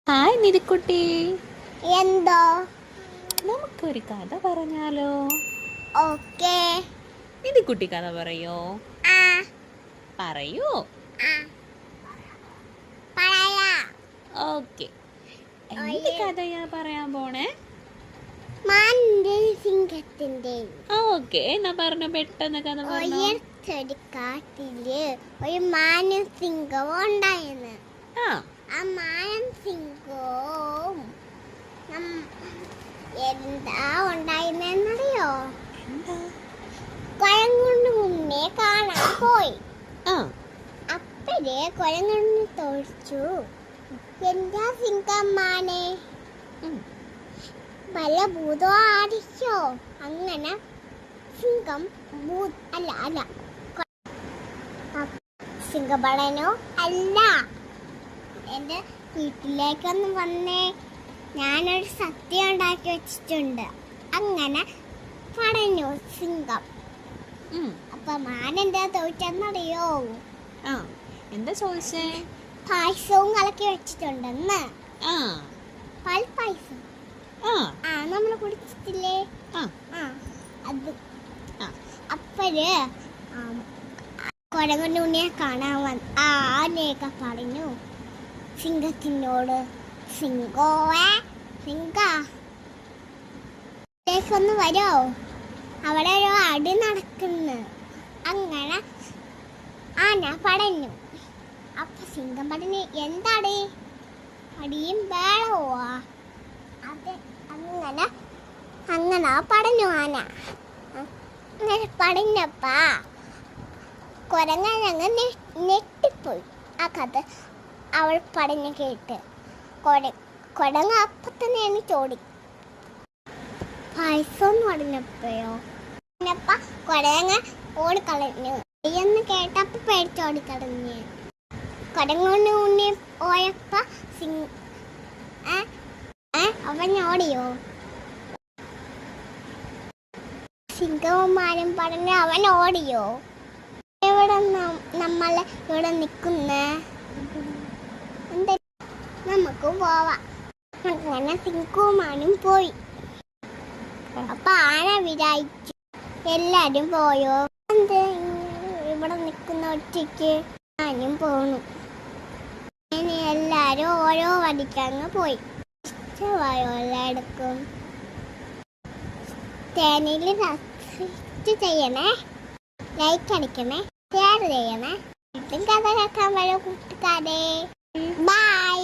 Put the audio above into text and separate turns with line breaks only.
Hi നിധിക്കുട്ടി,
എന്തോ
നമുക്കൊരു കഥ പറഞ്ഞാലോ?
ഓക്കേ.
നിധിക്കുട്ടി കഥ പറയോ?
ആ
പറയൂ.
ആ പറയാ.
ഓക്കെ, എന്ത് കഥയാ പറയാൻ പോണേ?
മാനിന്റെ സിംഹത്തിന്റെ.
ഓക്കെ, എന്നാ പറഞ്ഞ പെട്ടെന്ന് കഥ പറഞ്ഞോ.
ഒരിടത്തൊരു കാട്ടില് ഒരു മാനും സിംഹവും ഉണ്ടായിരുന്നു.
ആ
ആ മാനും സിംഹവും എന്താ ഉണ്ടായിരുന്നറിയോ?
എന്താ?
കുരങ്ങുണ്ട് മുന്നേ കാണാൻ പോയി.
ആ
അപ്പഴേ കുരങ്ങുണ്ട് തോടിച്ചു, എന്താ സിംഹമ്മാനെ വല്ല ഭൂതോ ആടിച്ചോ? അങ്ങനെ സിംഹം അല്ല സിംഹം പടനോ അല്ല, എൻ്റെ വീട്ടിലേക്കൊന്ന് വന്നേ, ഞാനൊരു സത്യം ഉണ്ടാക്കി വെച്ചിട്ടുണ്ട്. അങ്ങനെ പറഞ്ഞു സിംഹം. അപ്പൊ മാൻ എന്താ തോറ്റെന്നറിയോ?
ആ എന്താ ചോദിച്ചേ?
പായസവും കലക്കി വെച്ചിട്ടുണ്ടെന്ന്.
ആ
പാൽ പായസം.
ആ
നമ്മൾ കുടിച്ചിട്ടില്ലേ? അത്. അപ്പോഴ് കുരങ്ങൻ്റെ ഉണ്ണിയെ കാണാൻ വന്ന് ആനയൊക്കെ പറഞ്ഞു സിംഹത്തിനോട്, സിംഹൊന്ന് വരോ, അവിടെ ഒരു അടി നടക്കുന്നു. അങ്ങനെ ആന പറഞ്ഞു. അപ്പൊ സിംഹം പറഞ്ഞു, എന്താടി അടിയും വേളവാ? അത് അങ്ങനെ പറഞ്ഞു ആന. അങ്ങനെ പറഞ്ഞപ്പാ കുരങ്ങനങ്ങ് ഞെട്ടിപ്പോയി. ആ കഥ അവൾ പറഞ്ഞു കേട്ട് കുരങ്ങ് അപ്പൊ തന്നെ ചോടി പായസം എന്ന് പറഞ്ഞപ്പോഴോ കുരങ്ങ് ഓടിക്കളഞ്ഞു. എന്ന് കേട്ടപ്പോ പേടിച്ചോടിക്കളഞ്ഞ്. കുരങ്ങോണ്ട് ഉണ്ണി പോയപ്പോ അവൻ ഓടിയോ? സിംഹവുമാരും പറഞ്ഞ് അവൻ ഓടിയോ? എവിടെ നമ്മളെ ഇവിടെ നിൽക്കുന്നേ? എന്താ, നമുക്ക് പോവാം. അങ്ങനെ സിംഹവുമാനും പോയി. അപ്പൊ ആന വിചാരിച്ചു, എല്ലാരും പോയോ, എന്ത് ഇവിടെ നിൽക്കുന്ന ഒറ്റയ്ക്ക്? ഞാനും പോണു. ഇനി എല്ലാരും ഓരോ വടിക്കങ്ങ് പോയി. ഇഷ്ടമായോ എല്ലായിടക്കും? ചാനലിൽ സബ്സ്ക്രൈബ് ചെയ്യണേ, ലൈക്ക് അടിക്കണേ, ഷെയർ ചെയ്യണേ. വീട്ടിൽ കഥ കേൾക്കാൻ വരും കൂട്ടുകാരെ. ബൈ.